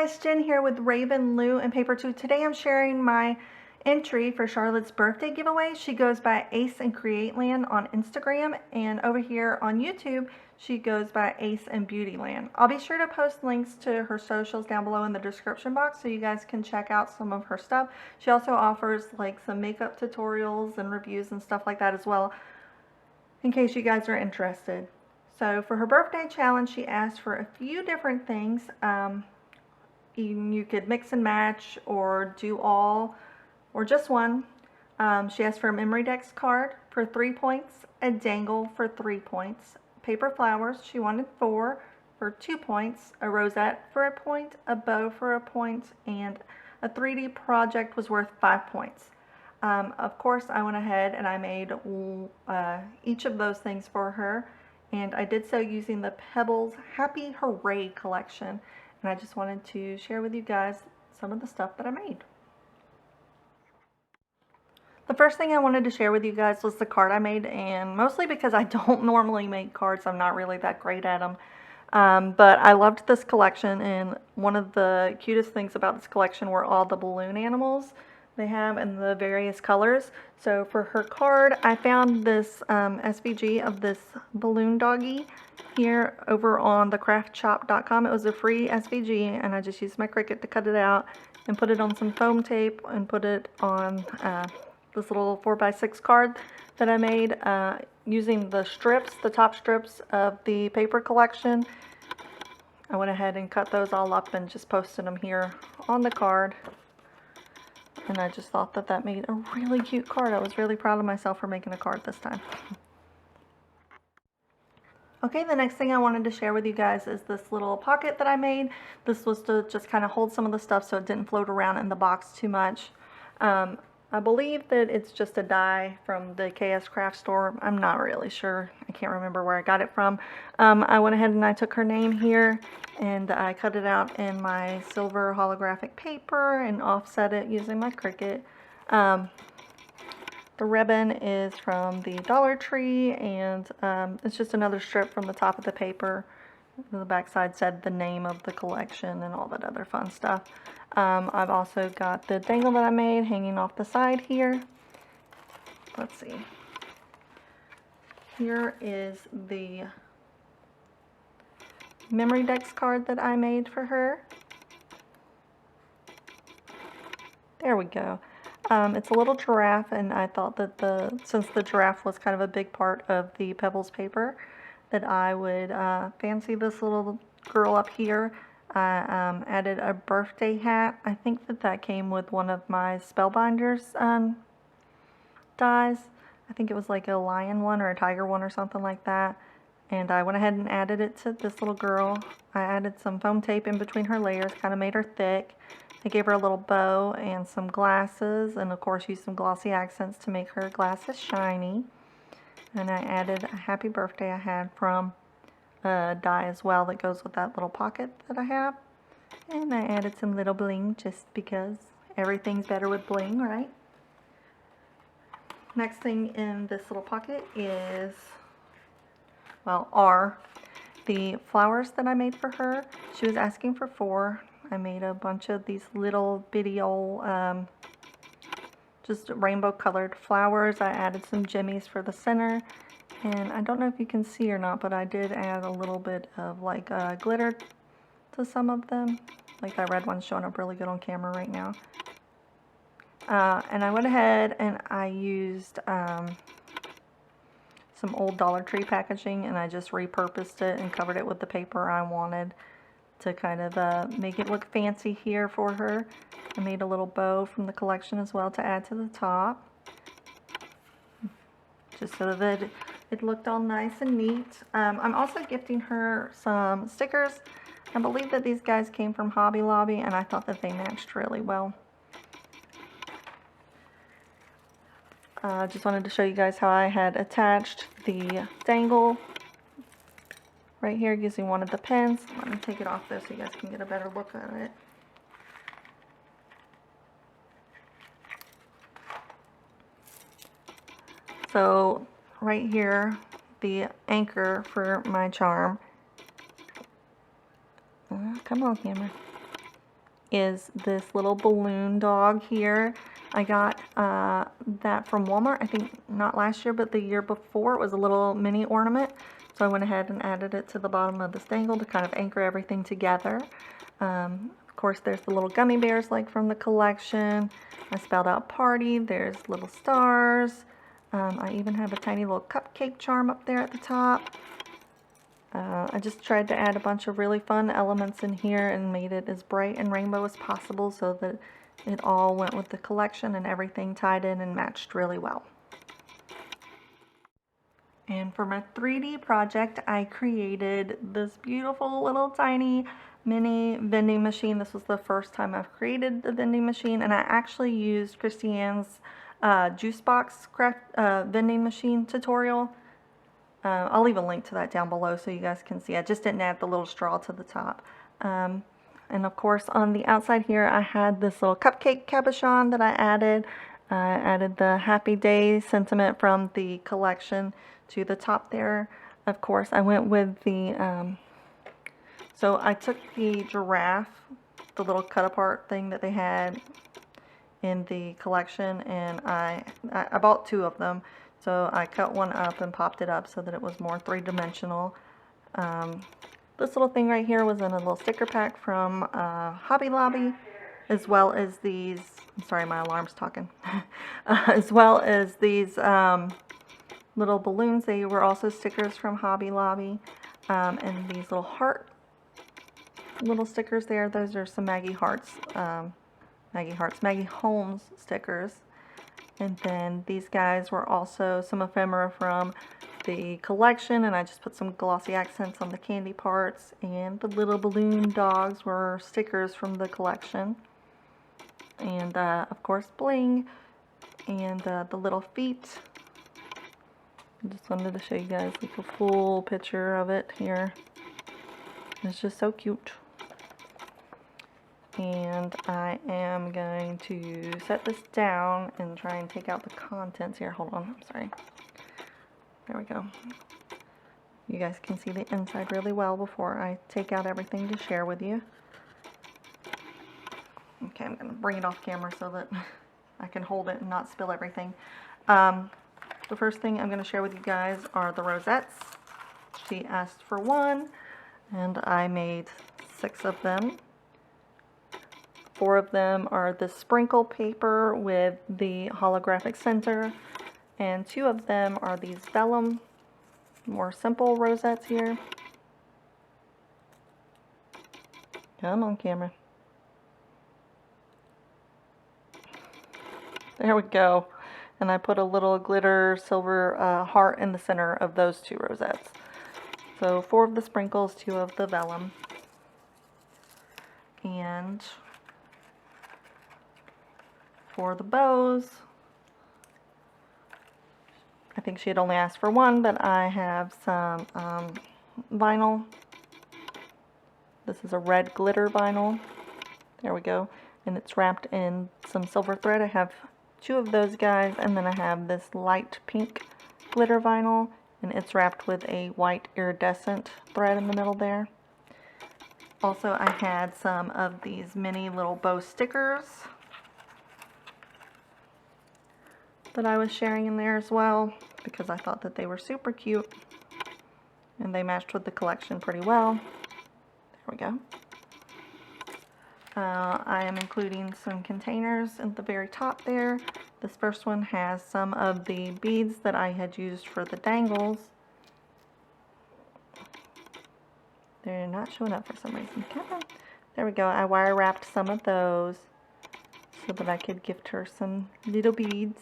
guys, Jen here with Raven, Lou, and Paper 2. Today I'm sharing my entry for Charlotte's birthday giveaway. She goes by Ace and Createland on Instagram, and over here on YouTube she goes by Ace and Beautyland. I'll be sure to post links to her socials down below in the description box so you guys can check out some of her stuff. She also offers like some makeup tutorials and reviews and stuff like that as well, in case you guys are interested. So for her birthday challenge, she asked for a few different things. You could mix and match or do all or just one. She asked for a memory dex card for 3 points, a dangle for 3 points, paper flowers, she wanted 4 for 2 points, a rosette for a point, a bow for a point, and a 3D project was worth 5 points. Of course, I went ahead and I made each of those things for her, and I did so using the Pebbles Happy Hooray collection. And I just wanted to share with you guys some of the stuff that I made. The first thing I wanted to share with you guys was the card I made, and mostly because I don't normally make cards, I'm not really that great at them. But I loved this collection, and one of the cutest things about this collection were all the balloon animals they have in the various colors. So for her card, I found this SVG of this balloon doggy here over on thecraftshop.com. It was a free SVG, and I just used my Cricut to cut it out and put it on some foam tape and put it on this little 4x6 card that I made using the strips, the top strips of the paper collection. I went ahead and cut those all up and just posted them here on the card. And I just thought that that made a really cute card. I was really proud of myself for making a card this time. Okay, the next thing I wanted to share with you guys is this little pocket that I made. This was to just kind of hold some of the stuff so it didn't float around in the box too much. I believe that it's just a die from the KS Craft store. I'm not really sure. I can't remember where I got it from. I went ahead and I took her name here and I cut it out in my silver holographic paper and offset it using my Cricut. The ribbon is from the Dollar Tree, and it's just another strip from the top of the paper. The back side said the name of the collection and all that other fun stuff. I've also got the dangle that I made hanging off the side here. Let's see. Here is the memory dex card that I made for her. There we go. It's a little giraffe, and I thought that since the giraffe was kind of a big part of the Pebbles paper, that I would fancy this little girl up here. I added a birthday hat. I think that came with one of my Spellbinders dies. I think it was like a lion one or a tiger one or something like that. And I went ahead and added it to this little girl. I added some foam tape in between her layers, kind of made her thick. I gave her a little bow and some glasses, and of course used some glossy accents to make her glasses shiny. And I added a happy birthday I had from a die as well that goes with that little pocket that I have. And I added some little bling just because everything's better with bling, right? Next thing in this little pocket is, well, are the flowers that I made for her. She was asking for 4. I made a bunch of these little bitty old just rainbow colored flowers. I added some jimmies for the center, and I don't know if you can see or not, but I did add a little bit of like glitter to some of them. Like that red one's showing up really good on camera right now. And I went ahead and I used some old Dollar Tree packaging, and I just repurposed it and covered it with the paper I wanted to kind of make it look fancy here for her. I made a little bow from the collection as well to add to the top, just so that it looked all nice and neat. I'm also gifting her some stickers. I believe that these guys came from Hobby Lobby, and I thought that they matched really well. Just wanted to show you guys how I had attached the dangle right here using one of the pins. Let me take it off there so you guys can get a better look at it. So right here, the anchor for my charm. Come on, camera. is this little balloon dog here. I got that from Walmart, I think not last year, but the year before. It was a little mini ornament. So I went ahead and added it to the bottom of this dangle to kind of anchor everything together. Of course, there's the little gummy bears like from the collection. I spelled out party. There's little stars. I even have a tiny little cupcake charm up there at the top. I just tried to add a bunch of really fun elements in here and made it as bright and rainbow as possible so that it all went with the collection and everything tied in and matched really well. And for my 3D project, I created this beautiful little tiny mini vending machine. This was the first time I've created the vending machine, and I actually used Kristianne's juice box craft vending machine tutorial. I'll leave a link to that down below so you guys can see. I just didn't add the little straw to the top. And of course on the outside here I had this little cupcake cabochon that I added. I added the happy day sentiment from the collection to the top there. Of course I went with the, so I took the giraffe, the little cut apart thing that they had in the collection, and I bought 2 of them. So I cut one up and popped it up so that it was more 3-dimensional. This little thing right here was in a little sticker pack from Hobby Lobby, as well as these, I'm sorry my alarm's talking, as well as these little balloons. They were also stickers from Hobby Lobby, and these little heart little stickers there. Those are some Maggie Holmes stickers. And then these guys were also some ephemera from the collection, and I just put some glossy accents on the candy parts. And the little balloon dogs were stickers from the collection. And of course bling. And the little feet. I just wanted to show you guys like a full picture of it here. It's just so cute. And I am going to set this down and try and take out the contents here. Hold on, I'm sorry. There we go. You guys can see the inside really well before I take out everything to share with you. Okay, I'm going to bring it off camera so that I can hold it and not spill everything. The first thing I'm going to share with you guys are the rosettes. She asked for 1, and I made 6 of them. 4 of them are the sprinkle paper with the holographic center, and 2 of them are these vellum, more simple rosettes here. Come on, camera. There we go. And I put a little glitter silver heart in the center of those 2 rosettes. So 4 of the sprinkles, 2 of the vellum. And for the bows, I think she had only asked for 1, but I have some vinyl. This is a red glitter vinyl. There we go. And it's wrapped in some silver thread. I have 2 of those guys, and then I have this light pink glitter vinyl, and it's wrapped with a white iridescent thread in the middle there. Also, I had some of these mini little bow stickers that I was sharing in there as well, because I thought that they were super cute and they matched with the collection pretty well. There we go. I am including some containers at the very top there. This first one has some of the beads that I had used for the dangles. They're not showing up for some reason. Come on. There we go. I wire wrapped some of those so that I could gift her some little beads.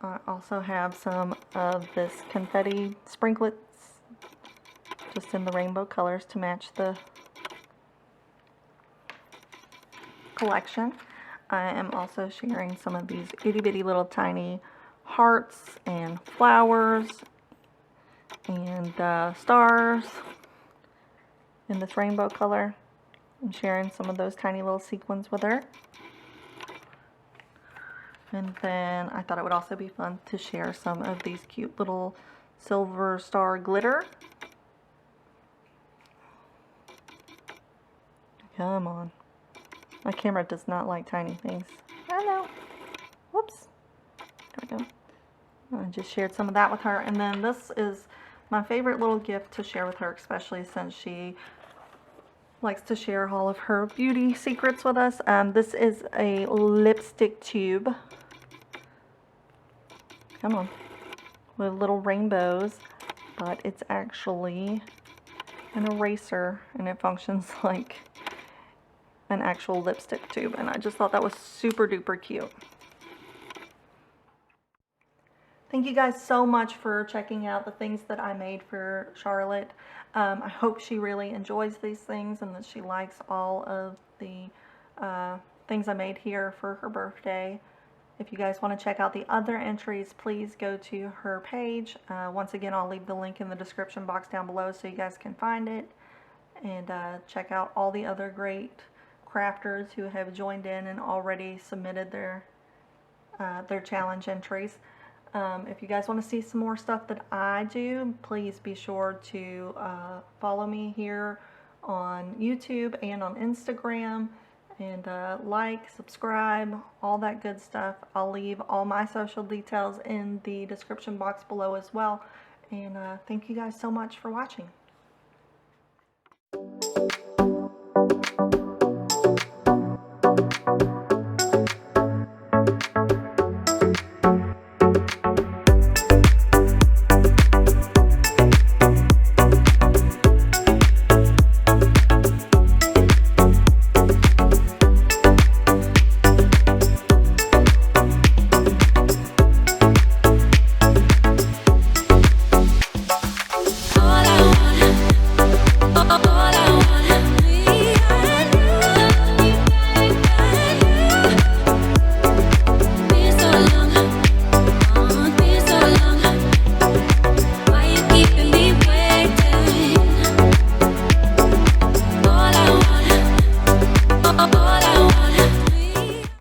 I also have some of this confetti sprinklets just in the rainbow colors to match the collection. I am also sharing some of these itty bitty little tiny hearts and flowers and stars in this rainbow color. I'm sharing some of those tiny little sequins with her. And then I thought it would also be fun to share some of these cute little silver star glitter. Come on. My camera does not like tiny things. I know. Whoops. There we go. I just shared some of that with her. And then this is my favorite little gift to share with her, especially since she likes to share all of her beauty secrets with us. This is a lipstick tube. Come on. With little rainbows. But it's actually an eraser, and it functions like an actual lipstick tube, and I just thought that was super duper cute. Thank you guys so much for checking out the things that I made for Charlotte. I hope she really enjoys these things and that she likes all of the things I made here for her birthday. If you guys want to check out the other entries, please go to her page. Once again, I'll leave the link in the description box down below so you guys can find it. And check out all the other great crafters who have joined in and already submitted their challenge entries. If you guys want to see some more stuff that I do, please be sure to follow me here on YouTube and on Instagram, and like, subscribe, all that good stuff. I'll leave all my social details in the description box below as well. And thank you guys so much for watching.